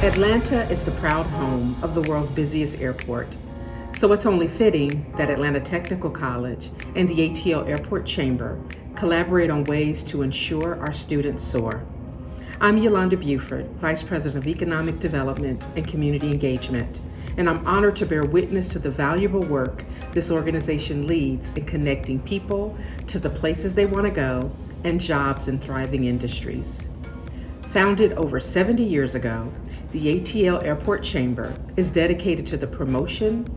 Atlanta is the proud home of the world's busiest airport. So it's only fitting that Atlanta Technical College and the ATL Airport Chamber collaborate on ways to ensure our students soar. I'm Yolanda Buford, Vice President of Economic Development and Community Engagement, and I'm honored to bear witness to the valuable work this organization leads in connecting people to the places they want to go and jobs in thriving industries. Founded over 70 years ago, the ATL Airport Chamber is dedicated to the promotion,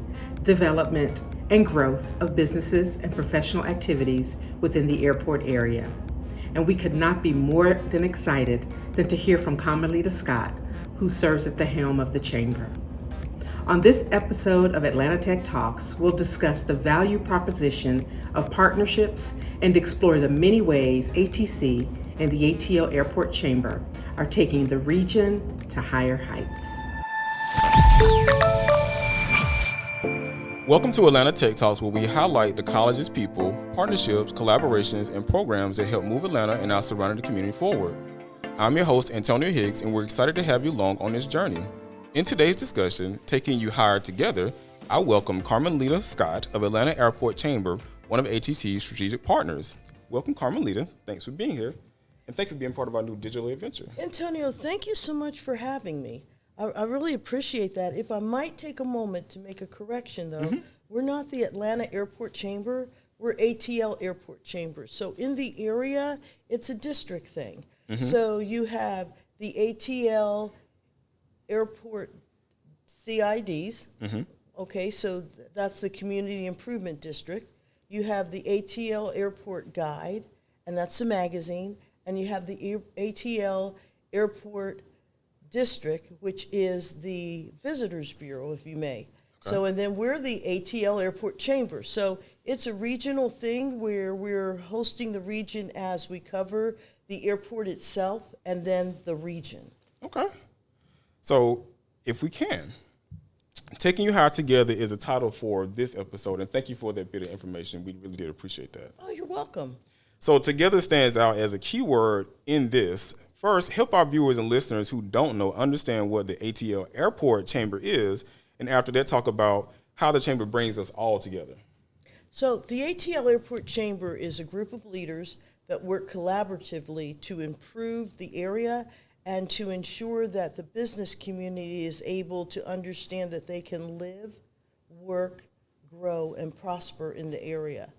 development, and growth of businesses and professional activities within the airport area. And we could not be more than excited than to hear from Carmenlita Scott, who serves at the helm of the Chamber. On this episode of Atlanta Tech Talks, we'll discuss the value proposition of partnerships and explore the many ways ATC and the ATL Airport Chamber are taking the region to higher heights. Welcome to Atlanta Tech Talks, where we highlight the college's people, partnerships, collaborations, and programs that help move Atlanta and our surrounding community forward. I'm your host, Antonio Higgs, and we're excited to have you along on this journey. In today's discussion, Taking You Higher Together, I welcome Carmenlita Scott of Atlanta Airport Chamber, one of ATC's strategic partners. Welcome, Carmenlita. Thanks for being here. And thank you for being part of our new digital adventure. Antonio, thank you so much for having me. I really appreciate that. If I might take a moment to make a correction, though, we're not the Atlanta Airport Chamber, we're ATL Airport Chamber. So in the area, it's a district thing. So you have the ATL Airport CIDs, okay, so that's the Community Improvement District. You have the ATL Airport Guide, and that's a magazine. And you have the ATL Airport District, which is the Visitors Bureau, if you may. Okay. So, and then we're the ATL Airport Chamber. So it's a regional thing where we're hosting the region as we cover the airport itself and then the region. Okay. So if we can, Taking You Higher Together is a title for this episode, and thank you for that bit of information. We really did appreciate that. Oh, you're welcome. So together stands out as a key word in this. First, help our viewers and listeners who don't know understand what the ATL Airport Chamber is, and after that, talk about how the Chamber brings us all together. So the ATL Airport Chamber is a group of leaders that work collaboratively to improve the area and to ensure that the business community is able to understand that they can live, work, grow, and prosper in the area.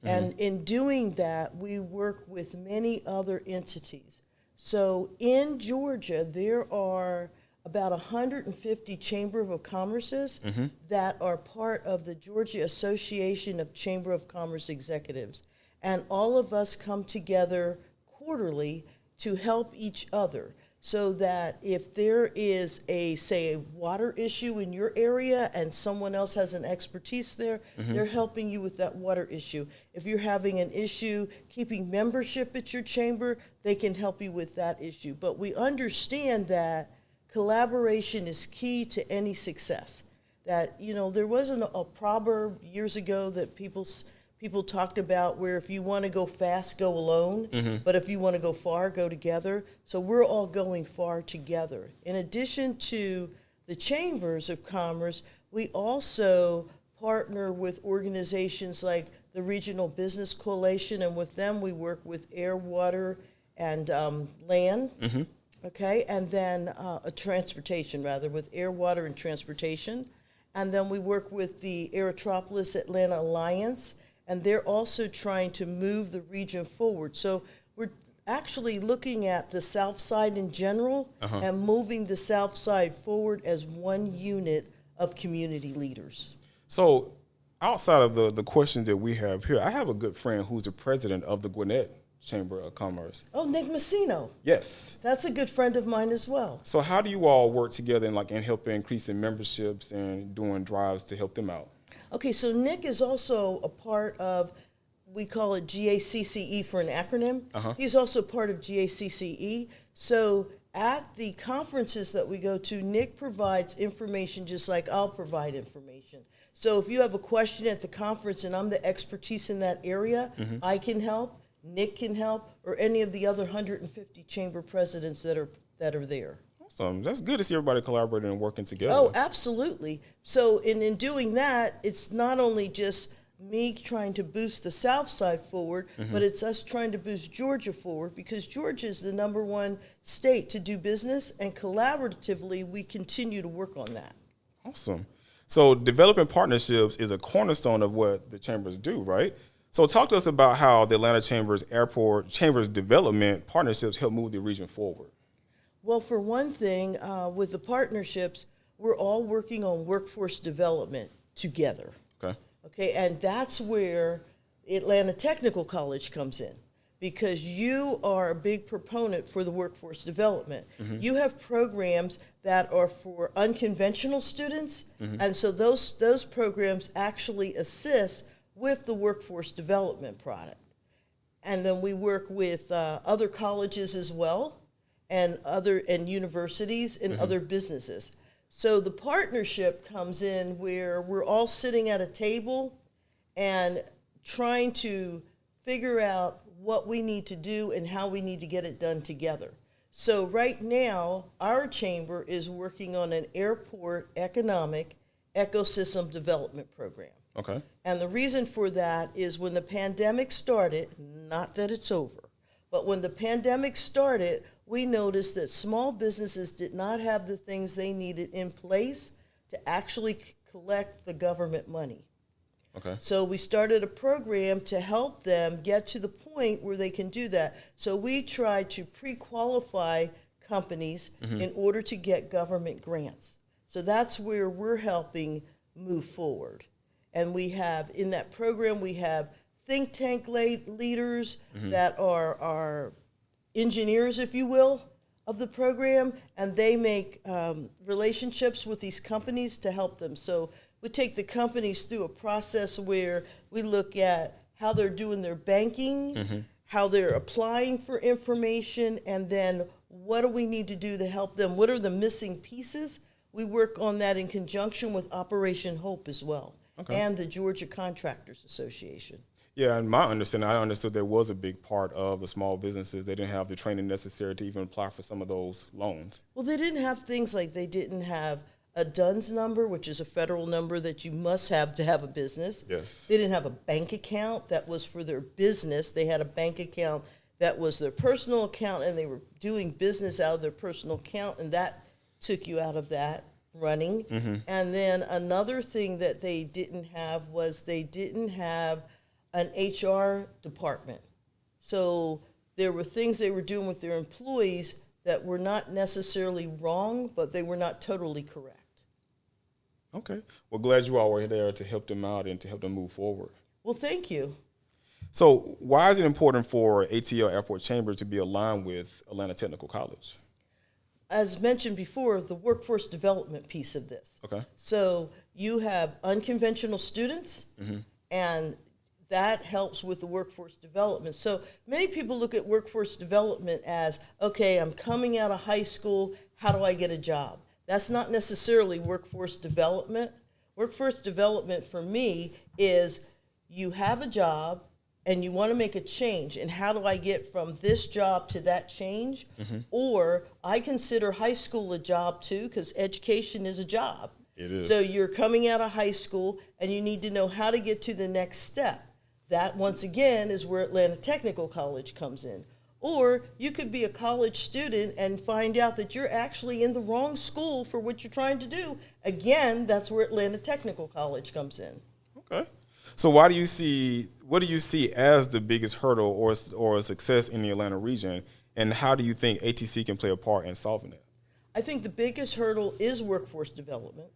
And in doing that, we work with many other entities. So in Georgia, there are about 150 Chamber of Commerces that are part of the Georgia Association of Chamber of Commerce Executives. And all of us come together quarterly to help each other, so that if there is a water issue in your area and someone else has an expertise there, they're helping you with that water issue. If you're having an issue keeping membership at your chamber, they can help you with that issue. But we understand that collaboration is key to any success. That, you know, there wasn't a proverb years ago that people talked about where if you want to go fast, go alone, but if you want to go far, go together. So we're all going far together. In addition to the Chambers of Commerce, we also partner with organizations like the Regional Business Coalition, and with them we work with air, water, and land, okay, and then transportation, rather, with air, water, and transportation. And then we work with the Aerotropolis Atlanta Alliance, and they're also trying to move the region forward. So we're actually looking at the South Side in general and moving the South Side forward as one unit of community leaders. So outside of the questions that we have here, I have a good friend who's the president of the Gwinnett Chamber of Commerce. Oh, Nick Messino. Yes. That's a good friend of mine as well. So how do you all work together in helping increasing memberships and doing drives to help them out? Okay, so Nick is also a part of, we call it GACCE for an acronym. He's also part of GACCE. So at the conferences that we go to, Nick provides information just like I'll provide information. So if you have a question at the conference and I'm the expertise in that area, I can help. Nick can help, or any of the other 150 chamber presidents that are there. Awesome. That's good to see everybody collaborating and working together. Oh, absolutely. So in doing that, it's not only just me trying to boost the South Side forward, but it's us trying to boost Georgia forward, because Georgia is the #1 state to do business, and collaboratively we continue to work on that. Awesome. So developing partnerships is a cornerstone of what the chambers do, right? So talk to us about how the Atlanta Chamber's development partnerships help move the region forward. Well, for one thing, with the partnerships, we're all working on workforce development together. Okay. Okay, and that's where Atlanta Technical College comes in, because you are a big proponent for the workforce development. You have programs that are for unconventional students, and so those programs actually assist with the workforce development product. And then we work with other colleges as well, and universities and other businesses. So the partnership comes in where we're all sitting at a table and trying to figure out what we need to do and how we need to get it done together. So right now, our chamber is working on an airport economic ecosystem development program. Okay. And the reason for that is when the pandemic started, not that it's over, but when the pandemic started, we noticed that small businesses did not have the things they needed in place to actually collect the government money. Okay. So we started a program to help them get to the point where they can do that. So we try to pre-qualify companies in order to get government grants. So that's where we're helping move forward. And we have, in that program, we have think tank leaders that are engineers, if you will, of the program, and they make relationships with these companies to help them. So we take the companies through a process where we look at how they're doing their banking, how they're applying for information, and then what do we need to do to help them? What are the missing pieces? We work on that in conjunction with Operation Hope as well, and the Georgia Contractors Association. Yeah, and my understanding, I understood there was a big part of the small businesses. They didn't have the training necessary to even apply for some of those loans. Well, they didn't have things like they didn't have a DUNS number, which is a federal number that you must have to have a business. Yes. They didn't have a bank account that was for their business. They had a bank account that was their personal account, and they were doing business out of their personal account, and that took you out of that running. And then another thing that they didn't have was they didn't have an HR department. So there were things they were doing with their employees that were not necessarily wrong, but they were not totally correct. Okay. Well, glad you all were there to help them out and to help them move forward. Well, thank you. So why is it important for ATL Airport Chamber to be aligned with Atlanta Technical College? As mentioned before, the workforce development piece of this. Okay. So you have unconventional students, and that helps with the workforce development. So many people look at workforce development as, okay, I'm coming out of high school, how do I get a job? That's not necessarily workforce development. Workforce development for me is you have a job and you want to make a change, and how do I get from this job to that change? Or I consider high school a job too, because education is a job. It is. So you're coming out of high school and you need to know how to get to the next step. That, once again, is where Atlanta Technical College comes in. Or you could be a college student and find out that you're actually in the wrong school for what you're trying to do. Again, that's where Atlanta Technical College comes in. Okay. So what do you see as the biggest hurdle or a success in the Atlanta region, and how do you think ATC can play a part in solving it? I think the biggest hurdle is workforce development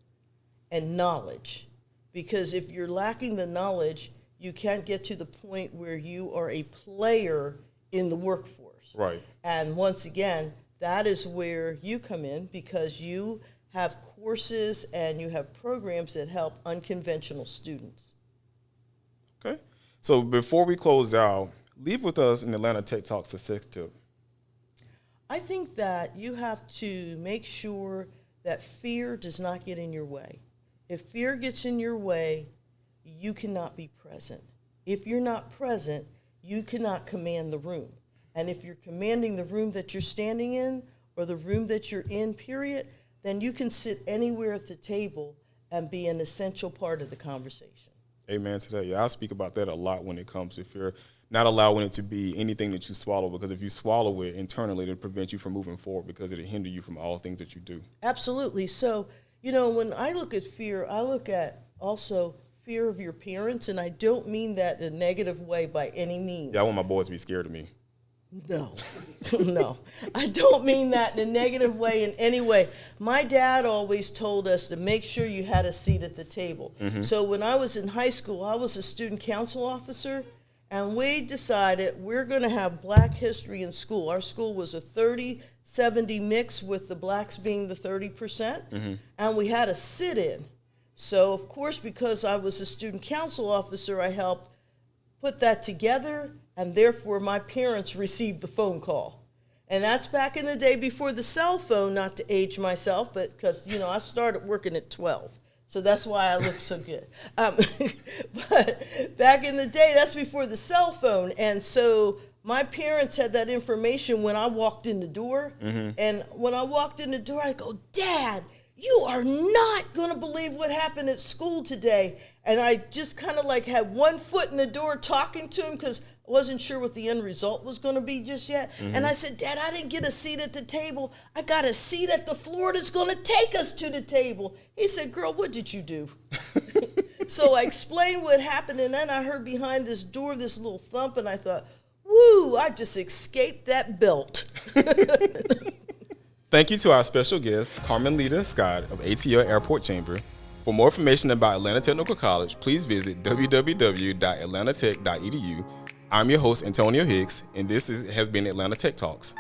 and knowledge, because if you're lacking the knowledge, you can't get to the point where you are a player in the workforce. Right. And once again, that is where you come in, because you have courses and you have programs that help unconventional students. Okay. So before we close out, leave with us an Atlanta Tech Talk success tip. I think that you have to make sure that fear does not get in your way. If fear gets in your way, you cannot be present. If you're not present, you cannot command the room. And if you're commanding the room that you're standing in, or the room that you're in, period, then you can sit anywhere at the table and be an essential part of the conversation. Amen to that. Yeah, I speak about that a lot when it comes to fear, not allowing it to be anything that you swallow, because if you swallow it internally, it'll prevent you from moving forward because it'll hinder you from all things that you do. Absolutely. So, when I look at fear, I look at also fear of your parents, and I don't mean that in a negative way by any means. Yeah, I want my boys to be scared of me. No, no, I don't mean that in a negative way in any way. My dad always told us to make sure you had a seat at the table. So when I was in high school, I was a student council officer, and we decided we're going to have Black history in school. Our school was a 30-70 mix, with the blacks being the 30%, and we had a sit-in. So, of course, because I was a student council officer, I helped put that together, and therefore my parents received the phone call. And that's back in the day before the cell phone, not to age myself, but because, I started working at 12. So that's why I look so good. But back in the day, that's before the cell phone. And so my parents had that information when I walked in the door. And when I walked in the door, I go, "Dad, you are not going to believe what happened at school today." And I just kind of like had one foot in the door talking to him because I wasn't sure what the end result was going to be just yet. And I said, "Dad, I didn't get a seat at the table. I got a seat at the floor that's going to take us to the table." He said, "Girl, what did you do?" So I explained what happened, and then I heard behind this door this little thump, and I thought, "Woo, I just escaped that belt." Thank you to our special guest, Carmenlita Scott of ATL Airport Chamber. For more information about Atlanta Technical College, please visit www.atlantatech.edu. I'm your host, Antonio Hicks, and this has been Atlanta Tech Talks.